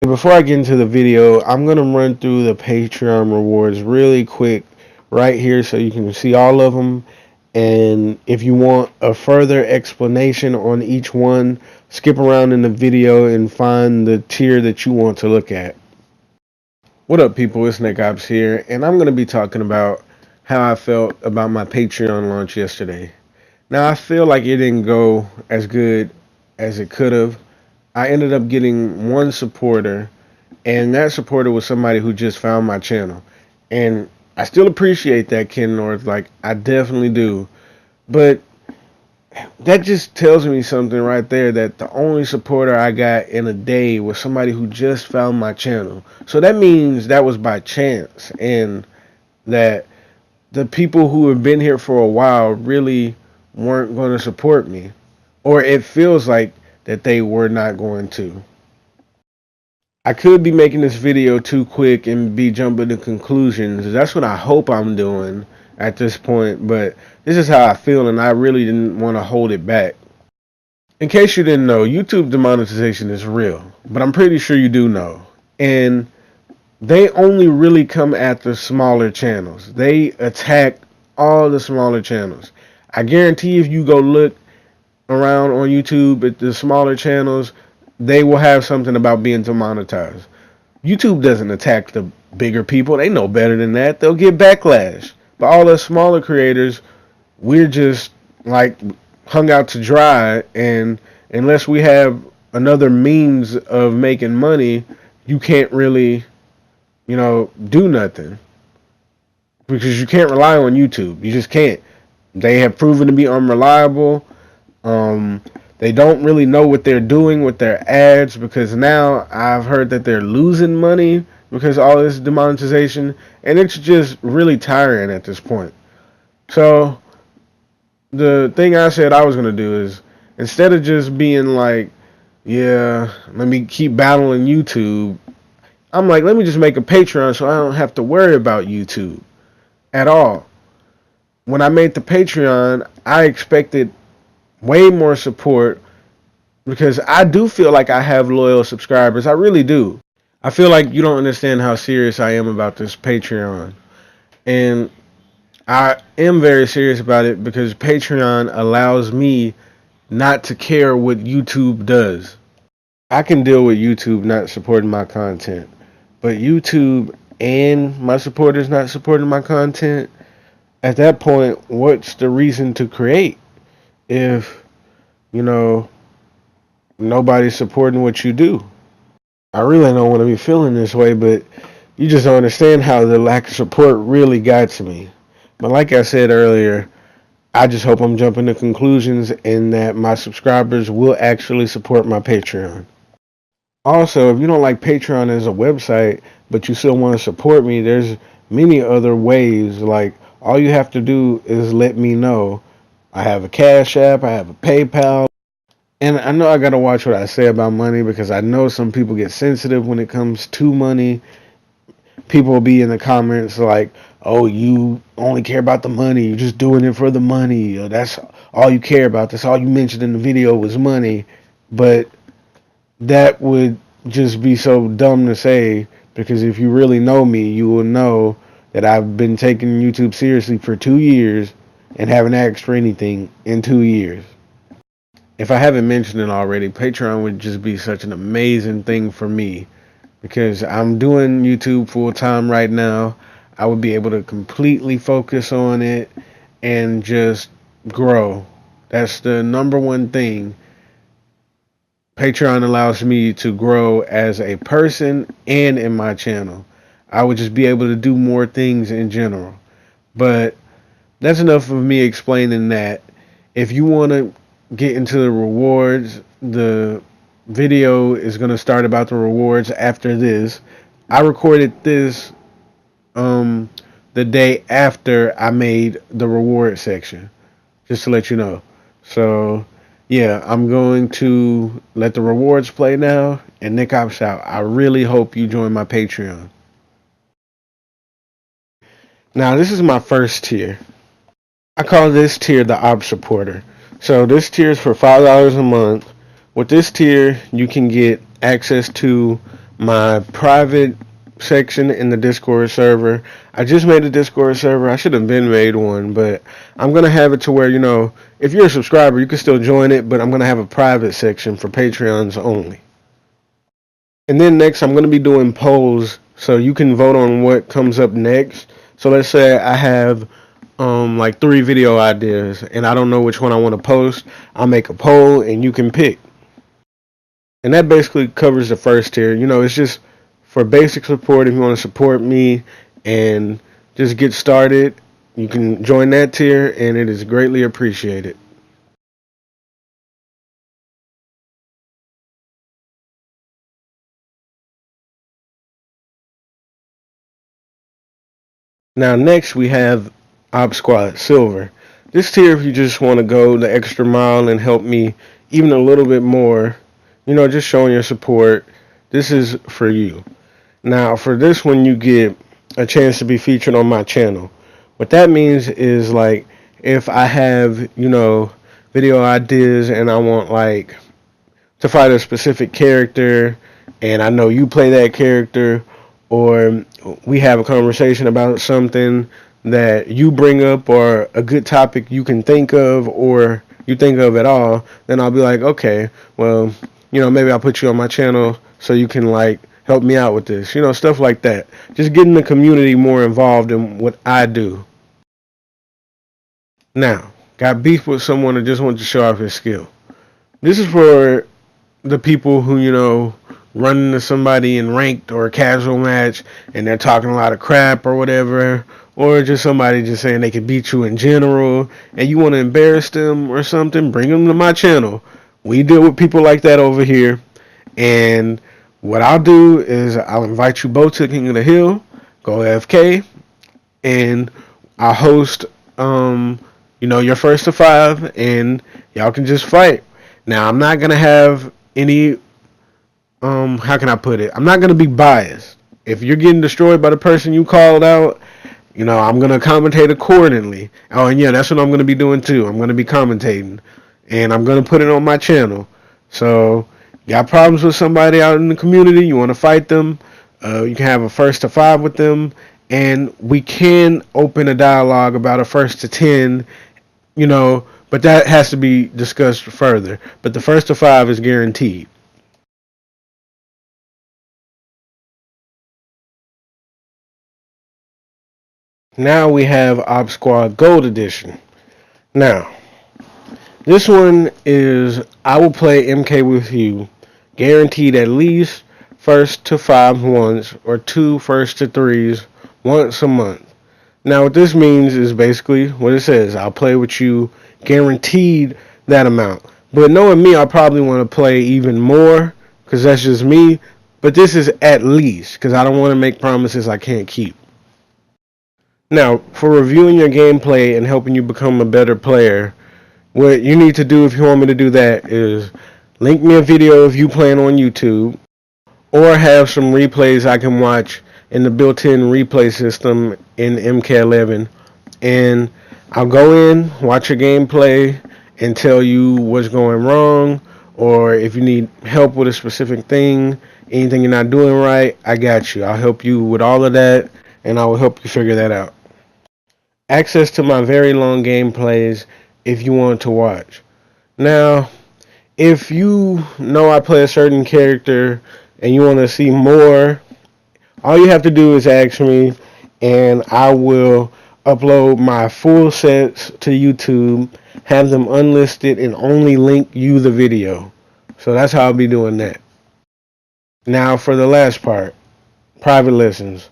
Before I get into the video, I'm going to run through the Patreon rewards really quick right here so you can see all of them. And if you want a further explanation on each one, skip around in the video and find the tier that you want to look at. What up, people? It's Nick Ops here, and I'm going to be talking about how I felt about my Patreon launch yesterday. Now, I feel like it didn't go as good as it could have. I ended up getting one supporter, and that supporter was somebody who just found my channel. And I still appreciate that, Ken North. Like, I definitely do. But that just tells me something right there, that the only supporter I got in a day was somebody who just found my channel. So that means that was by chance, and that the people who have been here for a while really weren't going to support me. Or it feels like that they were not going to. I could be making this video too quick and be jumping to conclusions. That's what I hope I'm doing at this point, but this is how I feel, and I really didn't want to hold it back. In case you didn't know, YouTube demonetization is real, but I'm pretty sure you do know. And they only really come at the smaller channels. They attack all the smaller channels. I guarantee if you go look around on YouTube at the smaller channels, they will have something about being demonetized. YouTube doesn't attack the bigger people. They know better than that. They'll get backlash. But all the smaller creators, we're just like hung out to dry, and unless we have another means of making money, you can't really, do nothing. Because you can't rely on YouTube. You just can't. They have proven to be unreliable. They don't really know what they're doing with their ads, because now I've heard that they're losing money because of all this demonetization, and it's just really tiring at this point. So the thing I said I was going to do is, instead of just being like, yeah, let me keep battling YouTube, I'm like, let me just make a Patreon so I don't have to worry about YouTube at all. When I made the Patreon, I expected way more support, because I do feel like I have loyal subscribers. I really do. I feel like you don't understand how serious I am about this Patreon. And I am very serious about it because Patreon allows me not to care what YouTube does. I can deal with YouTube not supporting my content, but YouTube and my supporters not supporting my content, at that point, what's the reason to create if, you know, nobody's supporting what you do? I really don't want to be feeling this way, but you just don't understand how the lack of support really got to me. But like I said earlier, I just hope I'm jumping to conclusions and that my subscribers will actually support my Patreon. Also, if you don't like Patreon as a website, but you still want to support me, there's many other ways. Like, all you have to do is let me know. I have a Cash App, I have a PayPal. And I know I gotta watch what I say about money, because I know some people get sensitive when it comes to money. People will be in the comments like, "Oh, you only care about the money. You're just doing it for the money. Or that's all you care about. That's all you mentioned in the video was money." But that would just be so dumb to say, because if you really know me, you will know that I've been taking YouTube seriously for 2 years and haven't asked for anything in 2 years. If I haven't mentioned it already, Patreon would just be such an amazing thing for me, because I'm doing YouTube full time right now. I would be able to completely focus on it and just grow. That's the number one thing. Patreon allows me to grow as a person and in my channel. I would just be able to do more things in general. But that's enough of me explaining that. If you want to get into the rewards, the video is going to start about the rewards after this. I recorded this the day after I made the reward section, just to let you know. So yeah, I'm going to let the rewards play now, and Nick Ops out. I really hope you join my Patreon. Now, this is my first tier. I call this tier the Ops Supporter. So this tier is for $5 a month. With this tier, you can get access to my private section in the Discord server. I just made a Discord server. I should have been made one, but I'm going to have it to where, if you're a subscriber, you can still join it, but I'm going to have a private section for Patreons only. And then next, I'm going to be doing polls so you can vote on what comes up next. So let's say I have like 3 video ideas and I don't know which one I want to post. I'll make a poll and you can pick. And that basically covers the first tier. It's just for basic support. If you want to support me and just get started, you can join that tier and it is greatly appreciated. Now next we have Op Squad Silver. This tier, if you just want to go the extra mile and help me even a little bit more, just showing your support, this is for you. Now for this one, you get a chance to be featured on my channel. What that means is, like, if I have, video ideas and I want, like, to fight a specific character and I know you play that character, or we have a conversation about something that you bring up or a good topic you can think of or you think of at all, then I'll be like, okay, well, maybe I'll put you on my channel so you can, like, help me out with this, stuff like that. Just getting the community more involved in what I do. Now, got beef with someone that just wants to show off his skill. This is for the people who, run into somebody in ranked or a casual match and they're talking a lot of crap or whatever, or just somebody just saying they can beat you in general and you want to embarrass them or something, bring them to my channel. We deal with people like that over here. And what I'll do is I'll invite you both to King of the Hill, go AFK, and I'll host, your first to 5, and y'all can just fight. Now, I'm not going to have any, how can I put it? I'm not going to be biased. If you're getting destroyed by the person you called out, I'm going to commentate accordingly. Oh, and yeah, that's what I'm going to be doing too. I'm going to be commentating, and I'm going to put it on my channel. So, got problems with somebody out in the community, you want to fight them, you can have a first to 5 with them, and we can open a dialogue about a first to 10, but that has to be discussed further. But the first to 5 is guaranteed. Now we have Op Squad Gold Edition. Now, this one is I will play MK with you, guaranteed at least first to 5 once or 2 first to 3s once a month. Now what this means is basically what it says. I'll play with you guaranteed that amount. But knowing me, I'll probably want to play even more because that's just me. But this is at least because I don't want to make promises I can't keep. Now, for reviewing your gameplay and helping you become a better player, what you need to do if you want me to do that is link me a video of you playing on YouTube, or have some replays I can watch in the built-in replay system in MK11, and I'll go in, watch your gameplay, and tell you what's going wrong, or if you need help with a specific thing, anything you're not doing right, I got you. I'll help you with all of that, and I will help you figure that out. Access to my very long gameplays if you want to watch. Now, if you know I play a certain character and you want to see more, all you have to do is ask me, and I will upload my full sets to YouTube, have them unlisted, and only link you the video. So that's how I'll be doing that. Now for the last part, private lessons.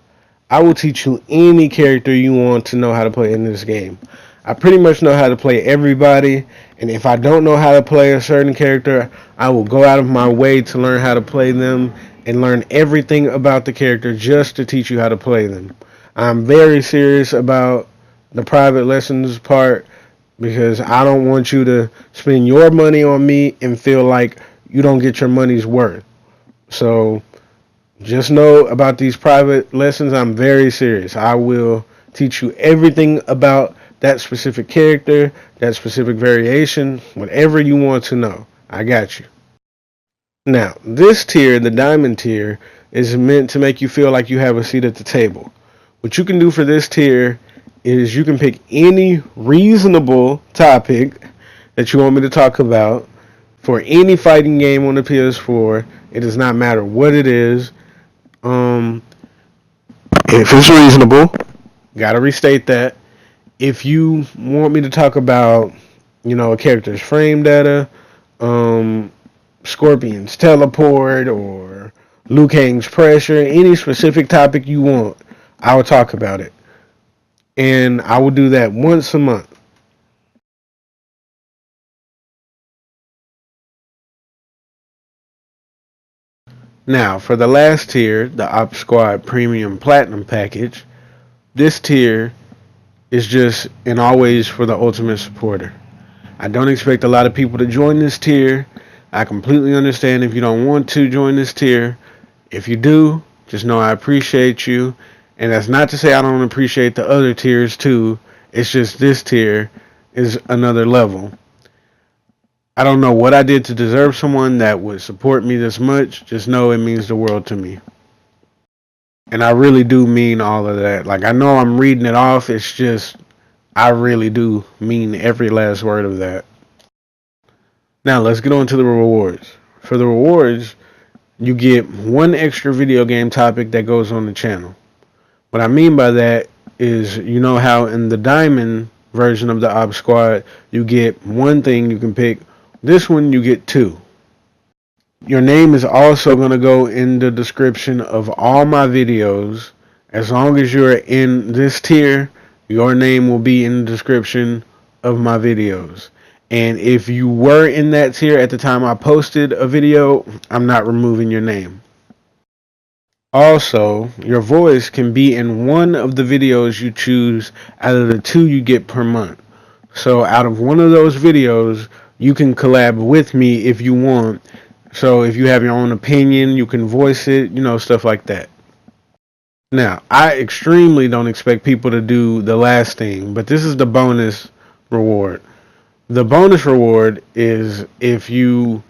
I will teach you any character you want to know how to play in this game. I pretty much know how to play everybody, and if I don't know how to play a certain character, I will go out of my way to learn how to play them and learn everything about the character just to teach you how to play them. I'm very serious about the private lessons part because I don't want you to spend your money on me and feel like you don't get your money's worth. So just know about these private lessons, I'm very serious. I will teach you everything about that specific character, that specific variation, whatever you want to know. I got you. Now, this tier, the diamond tier, is meant to make you feel like you have a seat at the table. What you can do for this tier is you can pick any reasonable topic that you want me to talk about for any fighting game on the PS4. It does not matter what it is. If it's reasonable, gotta restate that. If you want me to talk about, a character's frame data, Scorpion's teleport, or Liu Kang's pressure, any specific topic you want, I will talk about it. And I will do that once a month. Now, for the last tier, the Op Squad Premium Platinum Package, this tier is just and always for the ultimate supporter. I don't expect a lot of people to join this tier. I completely understand if you don't want to join this tier. If you do, just know I appreciate you. And that's not to say I don't appreciate the other tiers too. It's just this tier is another level. I don't know what I did to deserve someone that would support me this much. Just know it means the world to me. And I really do mean all of that. Like, I know I'm reading it off. It's just, I really do mean every last word of that. Now, let's get on to the rewards. For the rewards, you get one extra video game topic that goes on the channel. What I mean by that is, you know how in the Diamond version of the Op Squad, you get one thing you can pick. This one, you get two. Your name is also going to go in the description of all my videos. As long as you're in this tier, your name will be in the description of my videos. And if you were in that tier at the time I posted a video, I'm not removing your name. Also, your voice can be in one of the videos you choose out of the two you get per month. So out of one of those videos, you can collab with me if you want. So if you have your own opinion, you can voice it, stuff like that. Now, I extremely don't expect people to do the last thing, but this is the bonus reward. The bonus reward is if you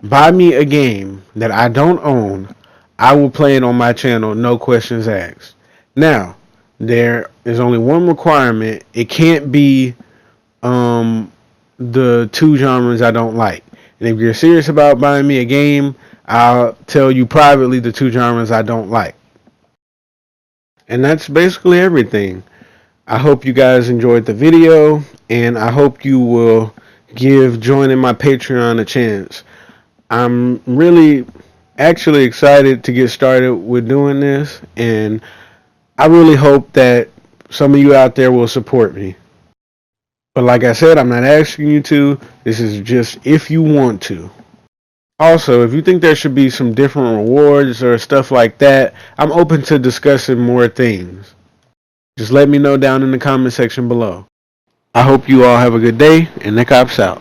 buy me a game that I don't own, I will play it on my channel, no questions asked. Now, there is only one requirement. It can't be the two genres I don't like. And if you're serious about buying me a game, I'll tell you privately the two genres I don't like. And that's basically everything. I hope you guys enjoyed the video, and I hope you will give joining my Patreon a chance. I'm really actually excited to get started with doing this, and I really hope that some of you out there will support me. But like I said, I'm not asking you to. This is just if you want to. Also, if you think there should be some different rewards or stuff like that, I'm open to discussing more things. Just let me know down in the comment section below. I hope you all have a good day, and Nick Ops out.